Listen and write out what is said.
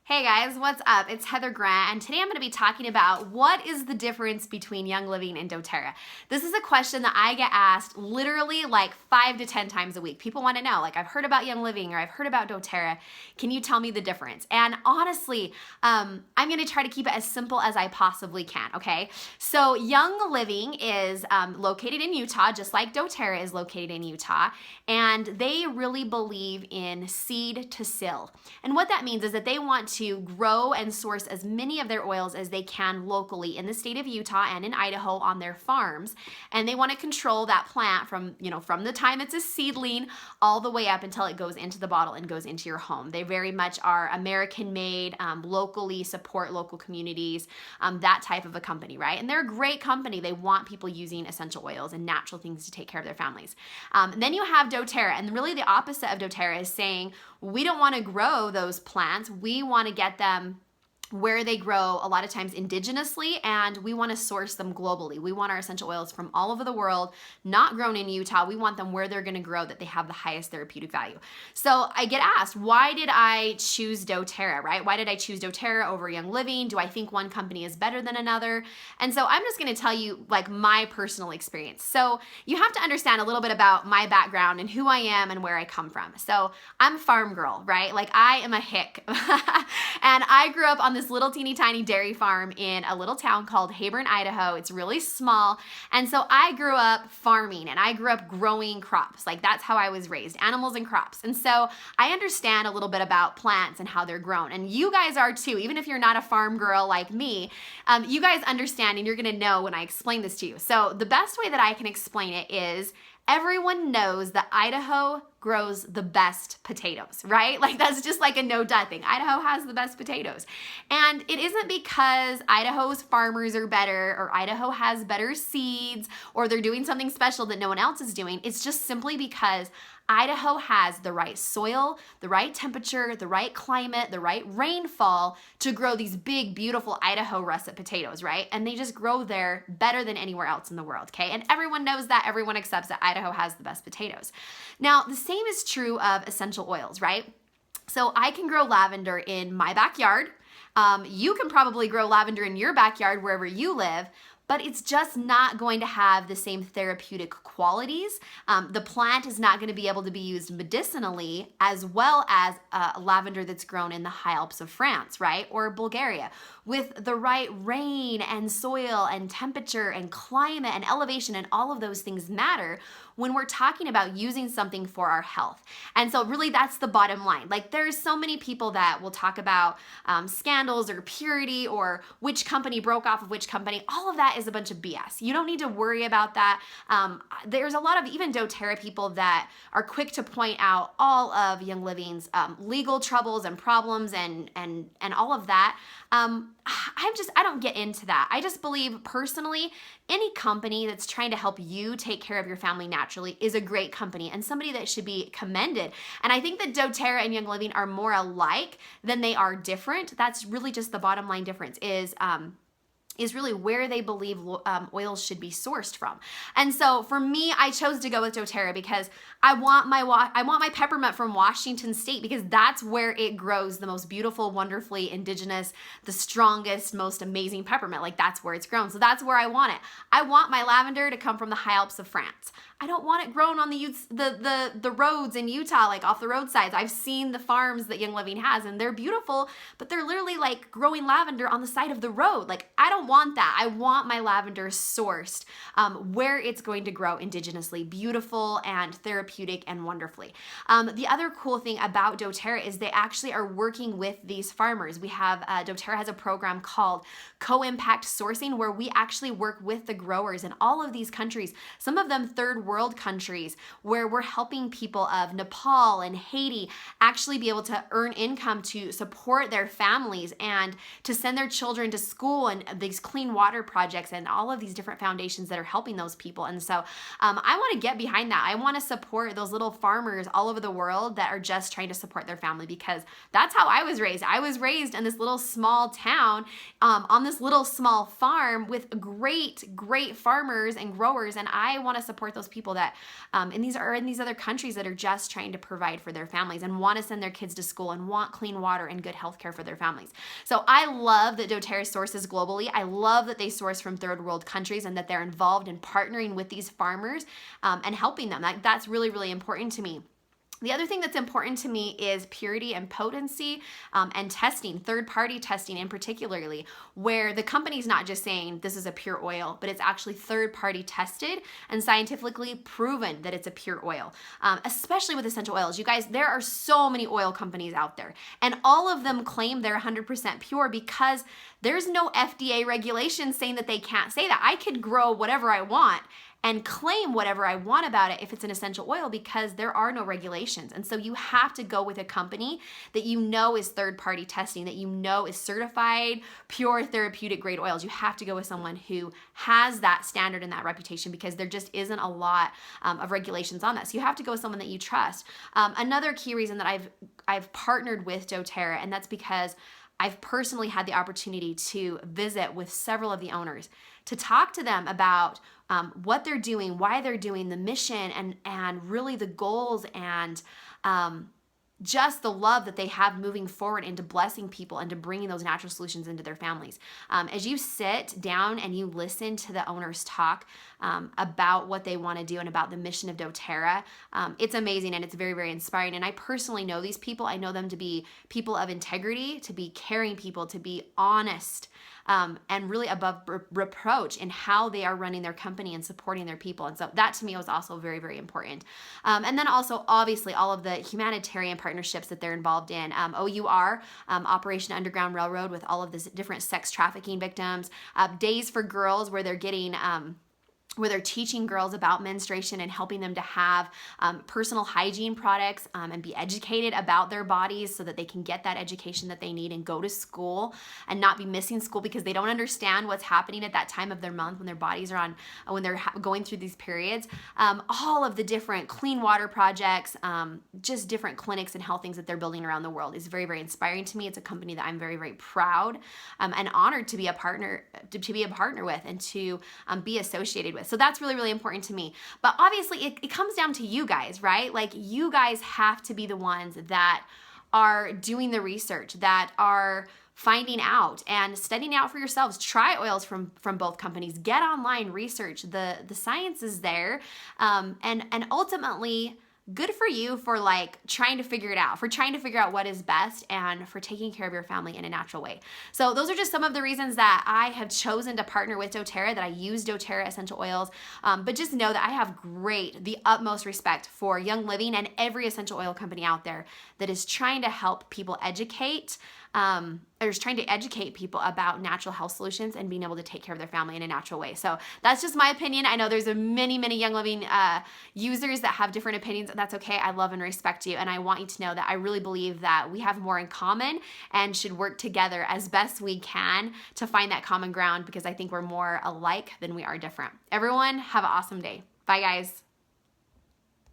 Hey guys, what's up? It's Heather Grant, and today I'm going to be talking about what is the difference between Young Living and doTERRA. This is a question that I get asked literally like 5 to 10 times a week. People want to know, like, I've heard about Young Living or I've heard about doTERRA. Can you tell me the difference? And honestly, I'm going to try to keep it as simple as I possibly can, okay? So Young Living is located in Utah, just like doTERRA is located in Utah, and they really believe in seed to sill. And what that means is that they want to grow and source as many of their oils as they can locally in the state of Utah and in Idaho on their farms. And they want to control that plant from the time it's a seedling all the way up until it goes into the bottle and goes into your home. They very much are American made, locally support local communities, that type of a company, right? And they're a great company. They want people using essential oils and natural things to take care of their families. Then you have doTERRA, and really the opposite of doTERRA is saying, we don't want to grow those plants. We want to get them where they grow a lot of times indigenously, and we want to source them globally. We want our essential oils from all over the world, not grown in Utah. We want them where they're going to grow, that they have the highest therapeutic value. So I get asked, why did I choose doTERRA, right? Why did I choose doTERRA over Young Living? Do I think one company is better than another? And so I'm just going to tell you like my personal experience. So you have to understand a little bit about my background and who I am and where I come from. So I'm a farm girl, right? Like I am a hick. And I grew up on this little teeny tiny dairy farm in a little town called Hayburn, Idaho. It's really small. And so I grew up farming and I grew up growing crops. Like that's how I was raised, animals and crops. And so I understand a little bit about plants and how they're grown. And you guys are too, even if you're not a farm girl like me, you guys understand and you're gonna know when I explain this to you. So the best way that I can explain it is everyone knows that Idaho grows the best potatoes, right? Like that's just like a no-duh thing. Idaho has the best potatoes. And it isn't because Idaho's farmers are better or Idaho has better seeds or they're doing something special that no one else is doing. It's just simply because Idaho has the right soil, the right temperature, the right climate, the right rainfall to grow these big, beautiful Idaho russet potatoes, right? And they just grow there better than anywhere else in the world, okay? And everyone knows that, everyone accepts that Idaho has the best potatoes. Now, the same is true of essential oils, right? So I can grow lavender in my backyard. You can probably grow lavender in your backyard wherever you live, but it's just not going to have the same therapeutic qualities. The plant is not going to be able to be used medicinally as well as lavender that's grown in the high Alps of France, right? Or Bulgaria. With the right rain and soil and temperature and climate and elevation and all of those things matter when we're talking about using something for our health. And so really that's the bottom line. Like there's so many people that will talk about scandals or purity or which company broke off of which company. All of that is a bunch of BS. You don't need to worry about that. There's a lot of even doTERRA people that are quick to point out all of Young Living's legal troubles and problems and all of that. I don't get into that. I just believe personally, any company that's trying to help you take care of your family naturally is a great company and somebody that should be commended. And I think that doTERRA and Young Living are more alike than they are different. That's really just the bottom line difference is really where they believe oils should be sourced from. And so for me, I chose to go with doTERRA because I want my peppermint from Washington State because that's where it grows the most beautiful, wonderfully indigenous, the strongest, most amazing peppermint. Like that's where it's grown. So that's where I want it. I want my lavender to come from the high Alps of France. I don't want it grown on the roads in Utah, like off the roadsides. I've seen the farms that Young Living has and they're beautiful, but they're literally like growing lavender on the side of the road. Like I don't want that. I want my lavender sourced where it's going to grow indigenously, beautiful and therapeutic and wonderfully. The other cool thing about doTERRA is they actually are working with these farmers. We have, doTERRA has a program called Co-Impact Sourcing where we actually work with the growers in all of these countries, some of them third world countries, where we're helping people of Nepal and Haiti actually be able to earn income to support their families and to send their children to school. And the these clean water projects and all of these different foundations that are helping those people. And so I want to get behind that. I want to support those little farmers all over the world that are just trying to support their family, because that's how I was raised. I was raised in this little small town on this little small farm with great farmers and growers, and I want to support those people that in these other countries that are just trying to provide for their families and want to send their kids to school and want clean water and good health care for their families. So I love that doTERRA sources globally. I love that they source from third world countries and that they're involved in partnering with these farmers and helping them. That's really important to me. The other thing that's important to me is purity and potency and testing, third-party testing in particularly, where the company's not just saying this is a pure oil, but it's actually third-party tested and scientifically proven that it's a pure oil, especially with essential oils. You guys, there are so many oil companies out there, and all of them claim they're 100% pure because there's no FDA regulation saying that they can't say that. I could grow whatever I want and claim whatever I want about it if it's an essential oil, because there are no regulations. And so you have to go with a company that you know is third-party testing, that you know is certified pure therapeutic grade oils. You have to go with someone who has that standard and that reputation, because there just isn't a lot of regulations on that. So you have to go with someone that you trust. Another key reason that I've partnered with doTERRA, and that's because I've personally had the opportunity to visit with several of the owners to talk to them about what they're doing, why they're doing, the mission, and really the goals, and just the love that they have moving forward into blessing people and to bringing those natural solutions into their families. As you sit down and you listen to the owners talk about what they want to do and about the mission of doTERRA, it's amazing and it's very inspiring. And I personally know these people. I know them to be people of integrity, to be caring people, to be honest, and really above reproach in how they are running their company and supporting their people. And so that to me was also very important. And then also obviously all of the humanitarian partnerships that they're involved in. OUR, Operation Underground Railroad, with all of the different sex trafficking victims. Days for Girls, where they're getting where they're teaching girls about menstruation and helping them to have personal hygiene products and be educated about their bodies so that they can get that education that they need and go to school and not be missing school because they don't understand what's happening at that time of their month when their bodies are on, when they're going through these periods. All of the different clean water projects, just different clinics and health things that they're building around the world is very inspiring to me. It's a company that I'm very proud and honored to be a partner with and to be associated with. So that's really important to me. But obviously it comes down to you guys, right? Like, you guys have to be the ones that are doing the research, that are finding out and studying out for yourselves. Try oils from both companies. Get online, research. The science is there. And ultimately, good for you for trying to figure it out, for trying to figure out what is best and for taking care of your family in a natural way. So those are just some of the reasons that I have chosen to partner with doTERRA, that I use doTERRA essential oils. But just know that I have the utmost respect for Young Living and every essential oil company out there that is trying to help people educate, or is trying to educate people about natural health solutions and being able to take care of their family in a natural way. So that's just my opinion. I know there's many Young Living users that have different opinions. That's okay. I love and respect you. And I want you to know that I really believe that we have more in common and should work together as best we can to find that common ground, because I think we're more alike than we are different. Everyone, have an awesome day. Bye, guys.